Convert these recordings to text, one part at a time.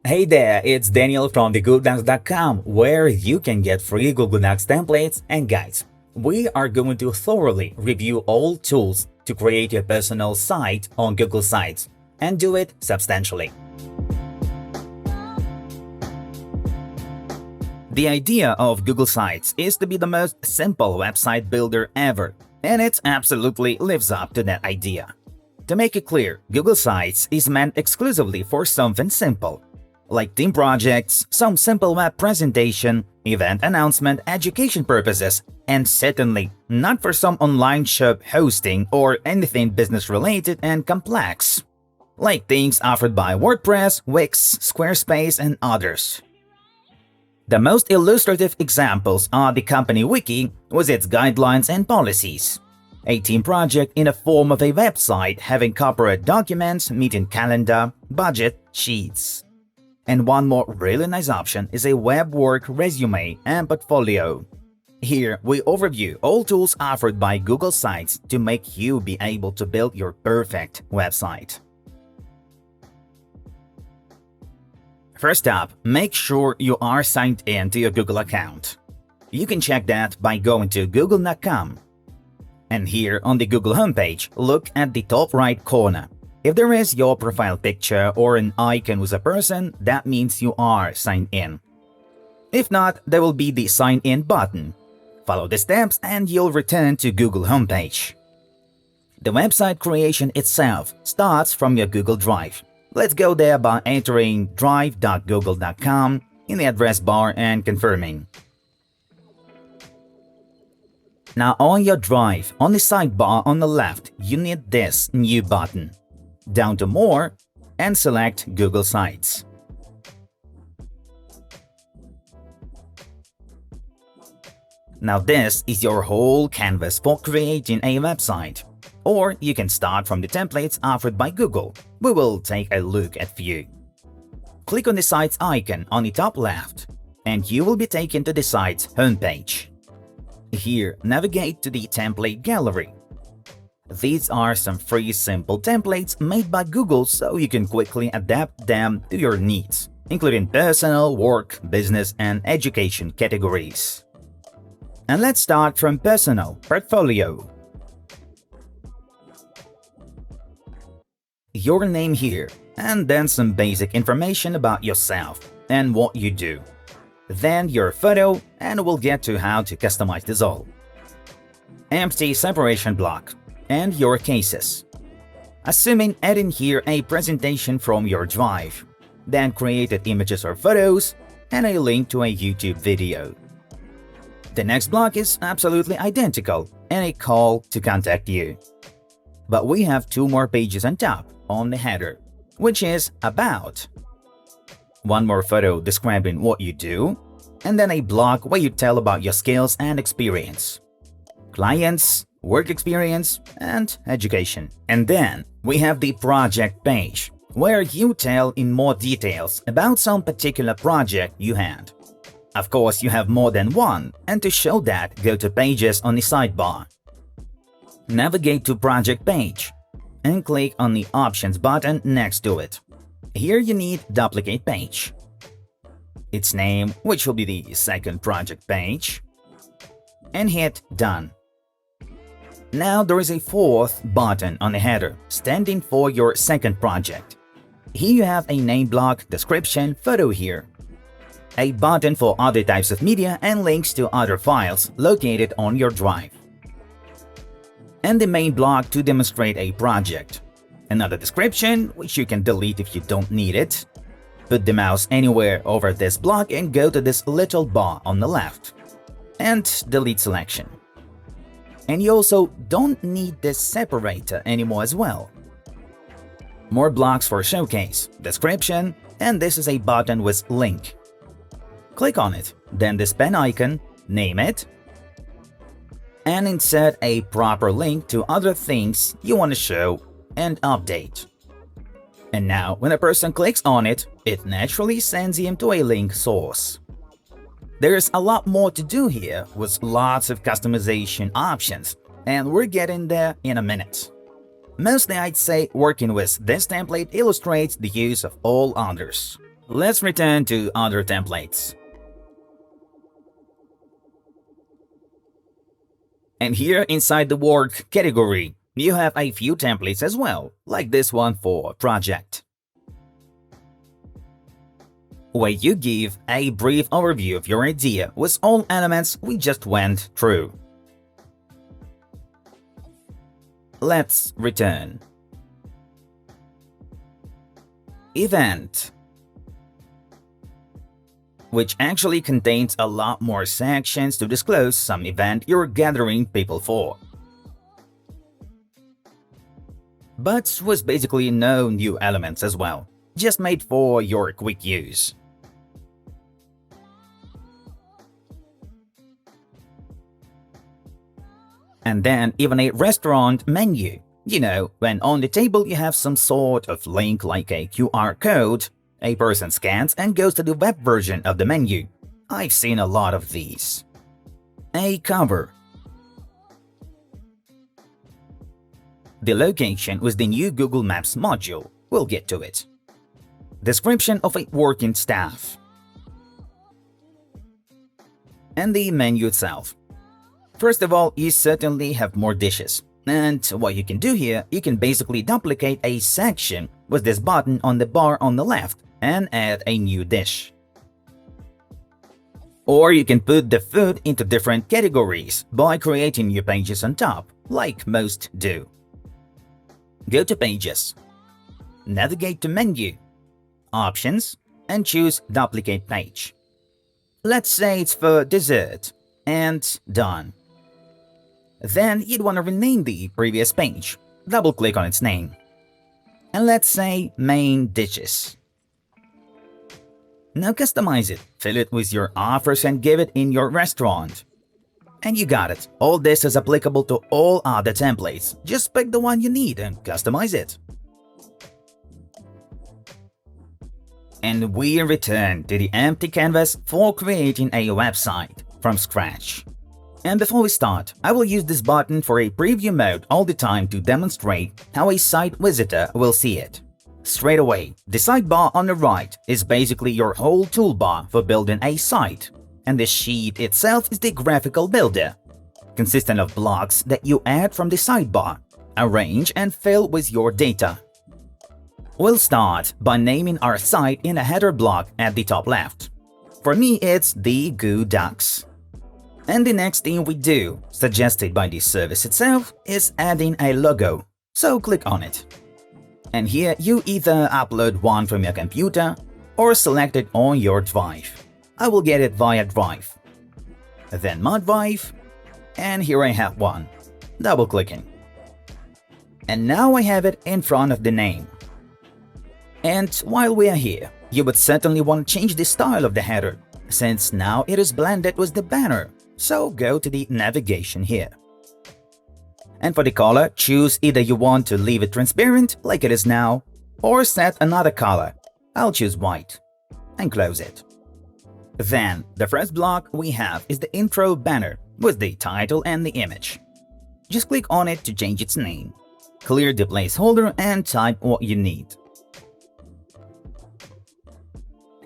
Hey there, it's Daniel from TheGoodocs.com, where you can get free Google Docs templates and guides. We are going to thoroughly review all tools to create your personal site on Google Sites and do it substantially. The idea of Google Sites is to be the most simple website builder ever, and it absolutely lives up to that idea. To make it clear, Google Sites is meant exclusively for something simple, like team projects, some simple web presentation, event announcement, education purposes, and certainly not for some online shop hosting or anything business-related and complex, like things offered by WordPress, Wix, Squarespace, and others. The most illustrative examples are the company wiki with its guidelines and policies, a team project in the form of a website having corporate documents, meeting calendar, budget, sheets. And one more really nice option is a web work resume and portfolio. Here we overview all tools offered by Google Sites to make you be able to build your perfect website. First up, make sure you are signed in to your Google account. You can check that by going to google.com. And here on the Google homepage, look at the top right corner. If there is your profile picture or an icon with a person, that means you are signed in. If not, there will be the sign in button. Follow the steps and you'll return to Google homepage. The website creation itself starts from your Google Drive. Let's go there by entering drive.google.com in the address bar and confirming. Now on your Drive, on the sidebar on the left, you need this new button. Down to More and select Google Sites. Now this is your whole canvas for creating a website. Or you can start from the templates offered by Google. We will take a look at few. Click on the site's icon on the top left, and you will be taken to the site's homepage. Here, navigate to the template gallery. These are some free simple templates made by Google so you can quickly adapt them to your needs, including personal, work, business, and education categories. And let's start from Personal Portfolio. Your name here, and then some basic information about yourself and what you do. Then your photo, and we'll get to how to customize this all. Empty separation block, and your cases. Assuming adding here a presentation from your Drive, then created images or photos, and a link to a YouTube video. The next block is absolutely identical, and a call to contact you. But we have two more pages on top, on the header, which is About. One more photo describing what you do, and then a block where you tell about your skills and experience, clients, work experience, and education. And then we have the project page, where you tell in more details about some particular project you had. Of course, you have more than one, and to show that, go to Pages on the sidebar. Navigate to Project page, and click on the Options button next to it. Here you need Duplicate page, its name, which will be the second project page, and hit Done. Now there is a fourth button on the header, standing for your second project. Here you have a name block, description, photo here, a button for other types of media and links to other files located on your Drive, and the main block to demonstrate a project. Another description, which you can delete if you don't need it. Put the mouse anywhere over this block and go to this little bar on the left, and delete selection. And you also don't need this separator anymore as well. More blocks for showcase, description, and this is a button with link. Click on it, then this pen icon, name it, and insert a proper link to other things you want to show and update. And now when a person clicks on it, it naturally sends him to a link source. There's a lot more to do here with lots of customization options, and we're getting there in a minute. Mostly I'd say working with this template illustrates the use of all others. Let's return to other templates. And here inside the work category, you have a few templates as well, like this one for project, where you give a brief overview of your idea with all elements we just went through. Let's return. Event, which actually contains a lot more sections to disclose some event you're gathering people for. But with basically no new elements as well, just made for your quick use. And then even a restaurant menu. You know, when on the table you have some sort of link like a QR code, a person scans and goes to the web version of the menu. I've seen a lot of these. A cover. The location with the new Google Maps module. We'll get to it. Description of a working staff. And the menu itself. First of all, you certainly have more dishes. And what you can do here, you can basically duplicate a section with this button on the bar on the left and add a new dish. Or you can put the food into different categories by creating new pages on top, like most do. Go to Pages, navigate to Menu, Options, and choose Duplicate Page. Let's say it's for dessert, and done. Then you'd want to rename the previous page. Double-click on its name. And let's say Main Dishes. Now customize it, fill it with your offers and give it in your restaurant. And you got it. All this is applicable to all other templates. Just pick the one you need and customize it. And we return to the empty canvas for creating a website from scratch. And before we start, I will use this button for a preview mode all the time to demonstrate how a site visitor will see it. Straight away, the sidebar on the right is basically your whole toolbar for building a site, and the sheet itself is the graphical builder, consisting of blocks that you add from the sidebar, arrange and fill with your data. We'll start by naming our site in a header block at the top left. For me, it's TheGoodocs. And the next thing we do, suggested by the service itself, is adding a logo, so click on it. And here you either upload one from your computer or select it on your drive. I will get it via Drive. Then my Drive, and here I have one. Double clicking. And now I have it in front of the name. And while we are here, you would certainly want to change the style of the header, since now it is blended with the banner. So go to the navigation here. And for the color, choose either you want to leave it transparent like it is now, or set another color. I'll choose white. And close it. Then, the first block we have is the intro banner with the title and the image. Just click on it to change its name. Clear the placeholder and type what you need.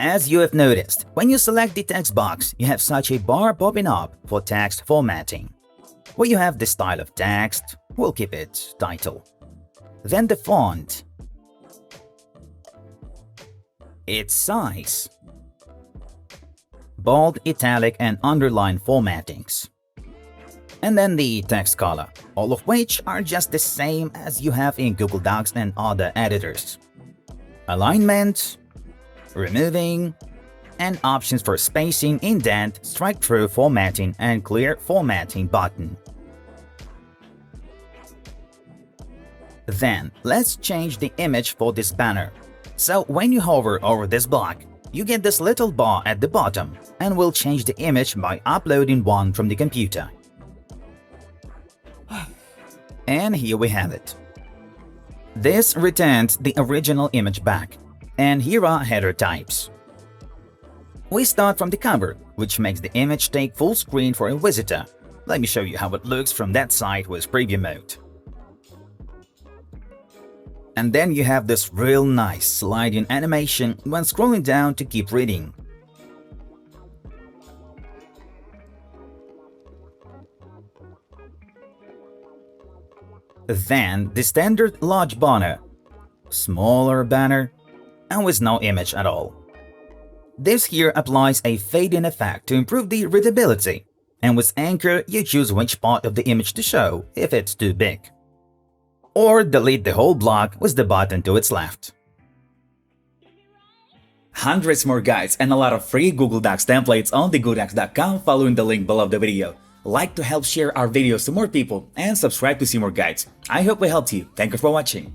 As you have noticed, when you select the text box, you have such a bar popping up for text formatting. Where you have the style of text, we'll keep it title. Then the font, its size, bold, italic, and underline formattings. And then the text color, all of which are just the same as you have in Google Docs and other editors. Alignment, removing, and options for spacing, indent, strike-through formatting, and clear formatting button. Then, let's change the image for this banner. So when you hover over this block, you get this little bar at the bottom, and we'll change the image by uploading one from the computer. And here we have it. This returns the original image back. And here are header types. We start from the cover, which makes the image take full screen for a visitor. Let me show you how it looks from that side with preview mode. And then you have this real nice sliding animation when scrolling down to keep reading. Then the standard large banner, smaller banner, and with no image at all. This here applies a fade-in effect to improve the readability, and with Anchor you choose which part of the image to show if it's too big. Or delete the whole block with the button to its left. Hundreds more guides and a lot of free Google Docs templates on TheGoodocs.com following the link below the video. Like to help share our videos to more people and subscribe to see more guides. I hope we helped you. Thank you for watching.